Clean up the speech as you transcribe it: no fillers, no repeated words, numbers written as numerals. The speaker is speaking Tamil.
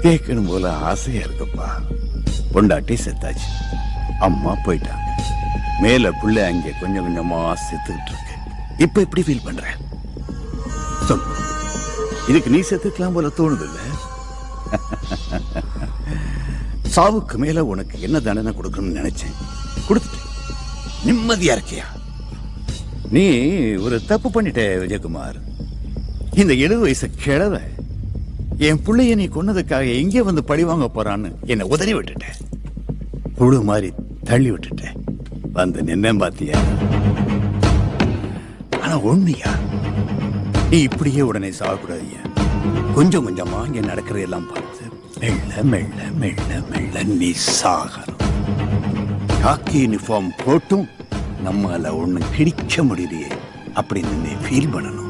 கேட்கணும் போல ஆசையா இருக்குப்பா. பொண்டாட்டி செத்தாச்சு, அம்மா போயிட்டாங்க, மேல புள்ள அங்கே கொஞ்சம் கொஞ்சமா செத்துக்கிட்டு இருக்கு. இப்ப எப்படி ஃபீல் பண்ற சொல்லு. இதுக்கு நீ செத்துக்கலாம் போல தோணுது இல்ல? சாவுக்கு மேல உனக்கு என்ன தண்டனை கொடுக்கணும்னு நினைச்சேன், கொடுத்துட்டேன். நிம்மதியா இருக்கியா? நீ ஒரு தப்பு பண்ணிட்ட விஜயகுமார். இந்த 70 வயசு கிழவ என் பிள்ளைய நீ கொன்னதுக்காக எங்கே வந்து பழி வாங்க போறான்னு என்னை உதறி விட்டுட்ட, புழு மாதிரி தள்ளி விட்டுட்ட. வந்து நின்ன பாத்தியா? ஆனா உண்மையா நீ இப்படியே உடனே சாகக்கூடாதியா. கொஞ்சம் கொஞ்சமா இங்க நடக்கிறதெல்லாம் பார்த்து மெல்ல மெல்ல மெல்ல மெல்ல நீ சாகணும். காக்கி யூனிஃபார்ம் போட்டும் நம்மால ஒண்ணு கிடைக்க முடியலையே அப்படின்னு நீ ஃபீல் பண்ணணும்.